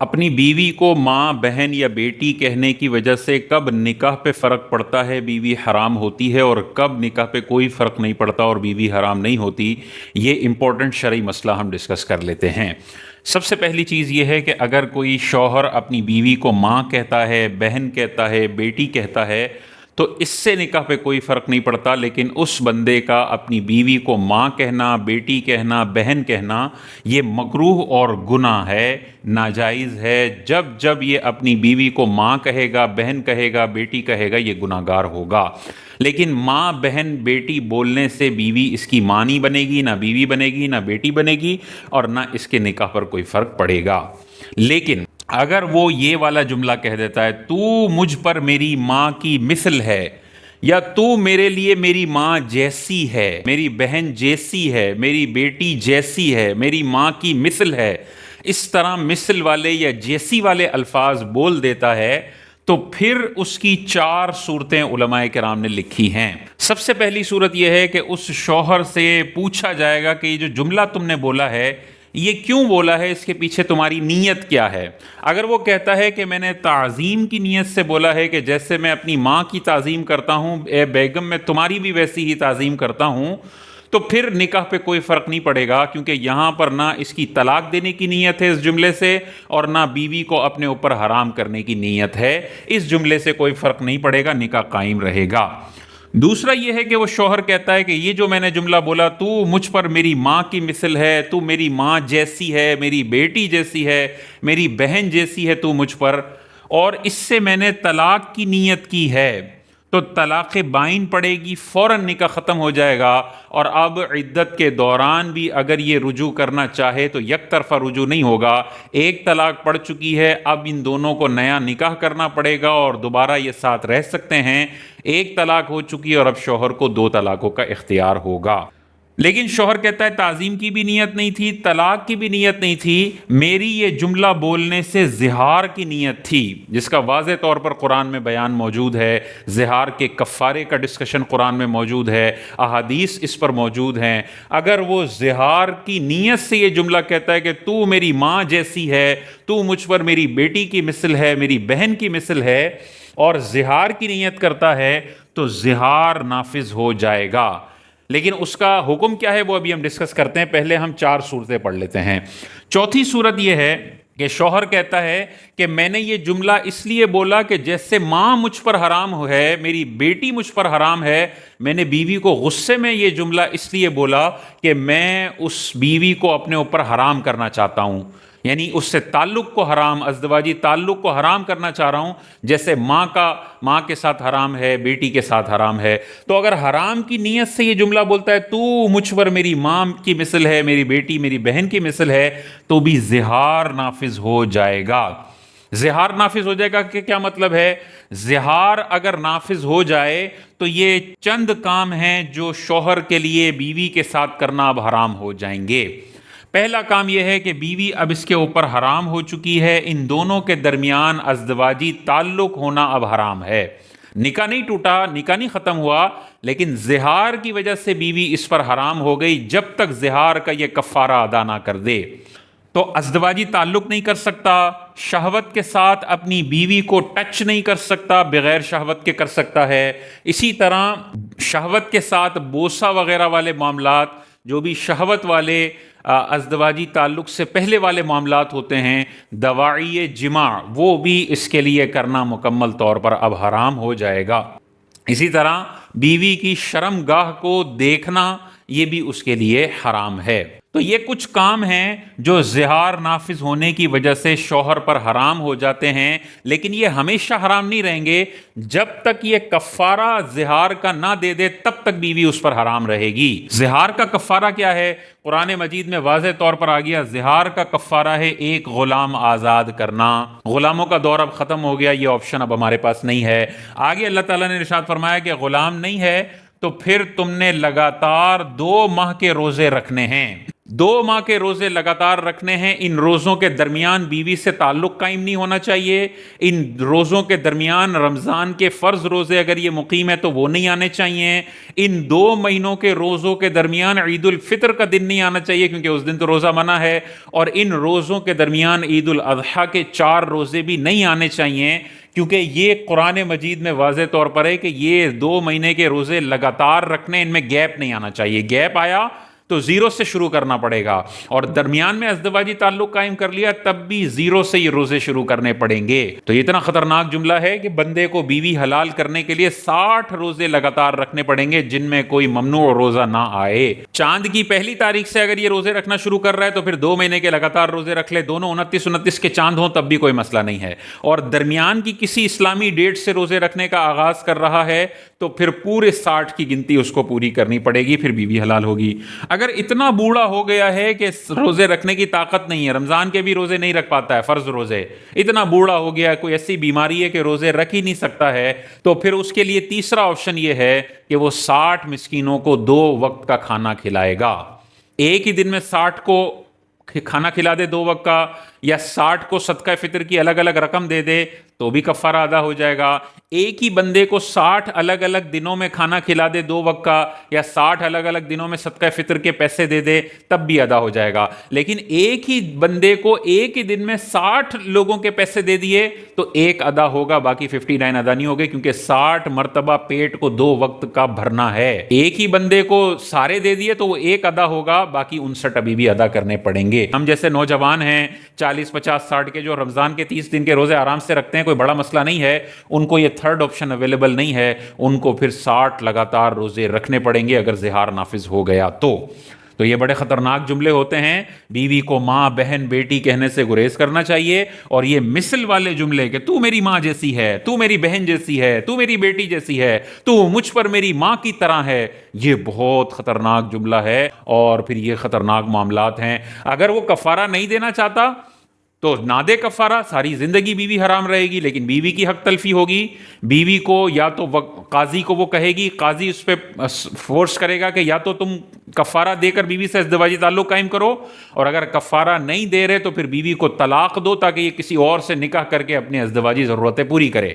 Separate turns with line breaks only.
اپنی بیوی کو ماں، بہن یا بیٹی کہنے کی وجہ سے کب نکاح پہ فرق پڑتا ہے، بیوی حرام ہوتی ہے، اور کب نکاح پہ کوئی فرق نہیں پڑتا اور بیوی حرام نہیں ہوتی، یہ امپورٹنٹ شرعی مسئلہ ہم ڈسکس کر لیتے ہیں۔ سب سے پہلی چیز یہ ہے کہ اگر کوئی شوہر اپنی بیوی کو ماں کہتا ہے، بہن کہتا ہے، بیٹی کہتا ہے، تو اس سے نکاح پہ کوئی فرق نہیں پڑتا، لیکن اس بندے کا اپنی بیوی کو ماں کہنا، بیٹی کہنا، بہن کہنا، یہ مکروہ اور گناہ ہے، ناجائز ہے۔ جب جب یہ اپنی بیوی کو ماں کہے گا، بہن کہے گا، بیٹی کہے گا، یہ گناہ گار ہوگا۔ لیکن ماں، بہن، بیٹی بولنے سے بیوی اس کی ماں نہیں بنے گی، نہ بیوی بنے گی، نہ بیٹی بنے گی، اور نہ اس کے نکاح پر کوئی فرق پڑے گا۔ لیکن اگر وہ یہ والا جملہ کہہ دیتا ہے، تو مجھ پر میری ماں کی مثل ہے، یا تو میرے لیے میری ماں جیسی ہے، میری بہن جیسی ہے، میری بیٹی جیسی ہے، میری ماں کی مثل ہے، اس طرح مثل والے یا جیسی والے الفاظ بول دیتا ہے، تو پھر اس کی 4 صورتیں علماء کرام نے لکھی ہیں۔ سب سے پہلی صورت یہ ہے کہ اس شوہر سے پوچھا جائے گا کہ یہ جو جملہ تم نے بولا ہے، یہ کیوں بولا ہے، اس کے پیچھے تمہاری نیت کیا ہے؟ اگر وہ کہتا ہے کہ میں نے تعظیم کی نیت سے بولا ہے، کہ جیسے میں اپنی ماں کی تعظیم کرتا ہوں، اے بیگم میں تمہاری بھی ویسی ہی تعظیم کرتا ہوں، تو پھر نکاح پہ کوئی فرق نہیں پڑے گا، کیونکہ یہاں پر نہ اس کی طلاق دینے کی نیت ہے اس جملے سے، اور نہ بیوی کو اپنے اوپر حرام کرنے کی نیت ہے۔ اس جملے سے کوئی فرق نہیں پڑے گا، نکاح قائم رہے گا۔ دوسرا یہ ہے کہ وہ شوہر کہتا ہے کہ یہ جو میں نے جملہ بولا، تو مجھ پر میری ماں کی مثل ہے، تو میری ماں جیسی ہے، میری بیٹی جیسی ہے، میری بہن جیسی ہے تو مجھ پر، اور اس سے میں نے طلاق کی نیت کی ہے، تو طلاق بائن پڑے گی، فوراً نکاح ختم ہو جائے گا، اور اب عدت کے دوران بھی اگر یہ رجوع کرنا چاہے تو یک طرفہ رجوع نہیں ہوگا۔ ایک طلاق پڑ چکی ہے، اب ان دونوں کو نیا نکاح کرنا پڑے گا اور دوبارہ یہ ساتھ رہ سکتے ہیں۔ ایک طلاق ہو چکی ہے اور اب شوہر کو 2 طلاقوں کا اختیار ہوگا۔ لیکن شوہر کہتا ہے تعظیم کی بھی نیت نہیں تھی، طلاق کی بھی نیت نہیں تھی، میری یہ جملہ بولنے سے زہار کی نیت تھی، جس کا واضح طور پر قرآن میں بیان موجود ہے۔ زہار کے کفارے کا ڈسکشن قرآن میں موجود ہے، احادیث اس پر موجود ہیں۔ اگر وہ زہار کی نیت سے یہ جملہ کہتا ہے کہ تو میری ماں جیسی ہے، تو مجھ پر میری بیٹی کی مثل ہے، میری بہن کی مثل ہے، اور زہار کی نیت کرتا ہے، تو زہار نافذ ہو جائے گا۔ لیکن اس کا حکم کیا ہے وہ ابھی ہم ڈسکس کرتے ہیں، پہلے ہم 4 صورتیں پڑھ لیتے ہیں۔ چوتھی صورت یہ ہے کہ شوہر کہتا ہے کہ میں نے یہ جملہ اس لیے بولا کہ جیسے ماں مجھ پر حرام ہے، میری بیٹی مجھ پر حرام ہے، میں نے بیوی کو غصے میں یہ جملہ اس لیے بولا کہ میں اس بیوی کو اپنے اوپر حرام کرنا چاہتا ہوں، یعنی اس سے تعلق کو حرام، ازدواجی تعلق کو حرام کرنا چاہ رہا ہوں، جیسے ماں کے ساتھ حرام ہے، بیٹی کے ساتھ حرام ہے۔ تو اگر حرام کی نیت سے یہ جملہ بولتا ہے، تو مجھ پر میری ماں کی مثل ہے، میری بیٹی میری بہن کی مثل ہے، تو بھی زہار نافذ ہو جائے گا۔ زہار نافذ ہو جائے گا کہ کیا مطلب ہے؟ زہار اگر نافذ ہو جائے تو یہ چند کام ہیں جو شوہر کے لیے بیوی کے ساتھ کرنا اب حرام ہو جائیں گے۔ پہلا کام یہ ہے کہ بیوی اب اس کے اوپر حرام ہو چکی ہے، ان دونوں کے درمیان ازدواجی تعلق ہونا اب حرام ہے۔ نکاح نہیں ٹوٹا، نکاح نہیں ختم ہوا، لیکن زہار کی وجہ سے بیوی اس پر حرام ہو گئی، جب تک زہار کا یہ کفارہ ادا نہ کر دے۔ تو ازدواجی تعلق نہیں کر سکتا، شہوت کے ساتھ اپنی بیوی کو ٹچ نہیں کر سکتا، بغیر شہوت کے کر سکتا ہے۔ اسی طرح شہوت کے ساتھ بوسہ وغیرہ والے معاملات، جو بھی شہوت والے ازدواجی تعلق سے پہلے والے معاملات ہوتے ہیں، دواعی جماع، وہ بھی اس کے لیے کرنا مکمل طور پر اب حرام ہو جائے گا۔ اسی طرح بیوی کی شرم گاہ کو دیکھنا، یہ بھی اس کے لیے حرام ہے۔ تو یہ کچھ کام ہیں جو زہار نافذ ہونے کی وجہ سے شوہر پر حرام ہو جاتے ہیں، لیکن یہ ہمیشہ حرام نہیں رہیں گے۔ جب تک یہ کفارہ زہار کا نہ دے دے تب تک بیوی اس پر حرام رہے گی۔ زہار کا کفارہ کیا ہے؟ قرآن مجید میں واضح طور پر آ گیا، زہار کا کفارہ ہے 1 غلام آزاد کرنا۔ غلاموں کا دور اب ختم ہو گیا، یہ آپشن اب ہمارے پاس نہیں ہے۔ آگے اللہ تعالیٰ نے ارشاد فرمایا کہ غلام نہیں ہے تو پھر تم نے لگاتار 2 ماہ کے روزے رکھنے ہیں۔ 2 ماہ کے روزے لگاتار رکھنے ہیں، ان روزوں کے درمیان بیوی سے تعلق قائم نہیں ہونا چاہیے، ان روزوں کے درمیان رمضان کے فرض روزے اگر یہ مقیم ہے تو وہ نہیں آنے چاہیے، ان 2 مہینوں کے روزوں کے درمیان عید الفطر کا دن نہیں آنا چاہیے کیونکہ اس دن تو روزہ منع ہے، اور ان روزوں کے درمیان عید الاضحیٰ کے 4 روزے بھی نہیں آنے چاہیے، کیونکہ یہ قرآن مجید میں واضح طور پر ہے کہ یہ 2 مہینے کے روزے لگاتار رکھنے، ان میں گیپ نہیں آنا چاہیے، گیپ آیا تو زیرو سے شروع کرنا پڑے گا، اور درمیان میں ازدواجی تعلق قائم کر لیا تب بھی زیرو سے یہ روزے شروع کرنے پڑیں گے۔ تو یہ اتنا خطرناک جملہ ہے کہ بندے کو بیوی حلال کرنے کے لیے 60 روزے لگاتار رکھنے پڑیں گے جن میں کوئی ممنوع روزہ نہ آئے۔ چاند کی پہلی تاریخ سے اگر یہ روزے رکھنا شروع کر رہا ہے تو پھر 2 مہینے کے لگاتار روزے رکھ لے، دونوں 29 کے چاند ہوں تب بھی کوئی مسئلہ نہیں ہے، اور درمیان کی کسی اسلامی ڈیٹ سے روزے رکھنے کا آغاز کر رہا ہے تو پھر پورے 60 کی گنتی اس کو پوری کرنی پڑے گی، پھر بیوی حلال ہوگی۔ اگر اتنا بوڑھا ہو گیا ہے کہ روزے رکھنے کی طاقت نہیں ہے، رمضان کے بھی روزے نہیں رکھ پاتا ہے، فرض روزے، اتنا بوڑھا ہو گیا ہے، کوئی ایسی بیماری ہے کہ روزے رکھ ہی نہیں سکتا ہے، تو پھر اس کے لیے تیسرا آپشن یہ ہے کہ وہ 60 مسکینوں کو 2 وقت کا کھانا کھلائے گا۔ ایک ہی دن میں 60 کو کھانا کھلا دے 2 وقت کا، یا 60 کو صدقہ فطر کی الگ الگ رقم دے دے تو بھی کفارہ ادا ہو جائے گا۔ ایک ہی بندے کو 60 الگ الگ دنوں میں کھانا کھلا دے 2 وقت کا، یا 60 الگ الگ دنوں میں صدقہ فطر کے پیسے دے دے تب بھی ادا ہو جائے گا۔ لیکن ایک ہی بندے کو ایک ہی دن میں 60 لوگوں کے پیسے دے دیے تو ایک ادا ہوگا، باقی 59 ادا نہیں ہوگے، کیونکہ 60 مرتبہ پیٹ کو 2 وقت کا بھرنا ہے۔ ایک ہی بندے کو سارے دے دیے تو وہ ایک ادا ہوگا، باقی 59 ابھی بھی ادا کرنے پڑیں گے۔ ہم جیسے نوجوان ہیں 40 50 60 کے جو رمضان کے 30 دن کے روزے آرام سے رکھتے ہیں، کوئی بڑا مسئلہ نہیں ہے، ان کو یہ تھرڈ آپشن اویلیبل نہیں ہے، ان کو پھر 60 لگاتار روزے رکھنے پڑیں گے اگر زہار نافذ ہو گیا تو یہ بڑے خطرناک جملے ہوتے ہیں، بیوی کو ماں بہن بیٹی کہنے سے گریز کرنا چاہیے، اور یہ مثل والے جملے کہ تو میری ماں جیسی ہے، تو میری بہن جیسی ہے، تو میری بیٹی جیسی ہے، تو مجھ پر میری ماں کی طرح ہے، یہ بہت خطرناک جملہ ہے، اور پھر یہ خطرناک معاملات ہیں۔ اگر وہ کفارہ نہیں دینا چاہتا تو نہ دے کفارہ، ساری زندگی بیوی حرام رہے گی، لیکن بیوی کی حق تلفی ہوگی۔ بیوی کو یا تو قاضی کو وہ کہے گی، قاضی اس پہ فورس کرے گا کہ یا تو تم کفارہ دے کر بیوی سے ازدواجی تعلق قائم کرو، اور اگر کفارہ نہیں دے رہے تو پھر بیوی کو طلاق دو تاکہ یہ کسی اور سے نکاح کر کے اپنی ازدواجی ضرورتیں پوری کرے۔